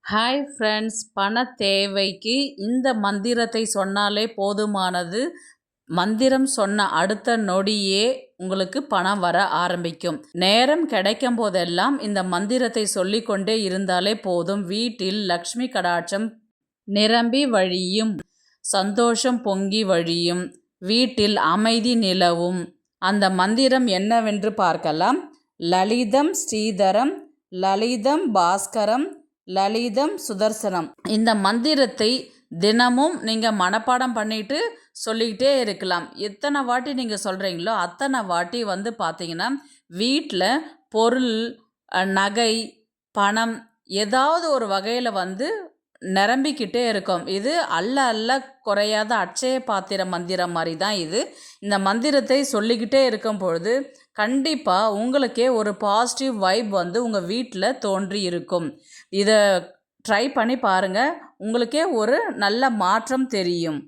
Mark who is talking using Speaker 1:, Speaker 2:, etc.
Speaker 1: Hi friends, பண தேவைக்கு இந்த மந்திரத்தை சொன்னாலே போதுமானது. மந்திரம் சொன்ன அடுத்த நொடியே உங்களுக்கு பணம் வர ஆரம்பிக்கும். நேரம் கிடைக்கும் போதெல்லாம் இந்த மந்திரத்தை சொல்லிக்கொண்டே இருந்தாலே போதும். வீட்டில் லக்ஷ்மி கடாட்சம் நிரம்பி வழியும், சந்தோஷம் பொங்கி வழியும், வீட்டில் அமைதி நிலவும். அந்த மந்திரம் என்னவென்று பார்க்கலாம். லலிதம் ஸ்ரீதரம், லலிதம் பாஸ்கரம், லலிதம் சுதர்சனம். இந்த மந்திரத்தை தினமும் நீங்கள் மனப்பாடம் பண்ணிட்டு சொல்லிக்கிட்டே இருக்கலாம். எத்தனை வாட்டி நீங்கள் சொல்கிறீங்களோ அத்தனை வாட்டி பார்த்தீங்கன்னா வீட்டில் பொருள், நகை, பணம் ஏதாவது ஒரு வகையில் நிரம்பிக்கிட்டே இருக்கும். இது அல்ல அல்ல குறையாத அட்சய பாத்திர மந்திரம் மாதிரி தான் இது. இந்த மந்திரத்தை சொல்லிக்கிட்டே இருக்கும் பொழுது கண்டிப்பாக உங்களுக்கே ஒரு பாசிட்டிவ் வைப் உங்கள் வீட்டில் தோன்றி இருக்கும். இதை ட்ரை பண்ணி பாருங்கள், உங்களுக்கே ஒரு நல்ல மாற்றம் தெரியும்.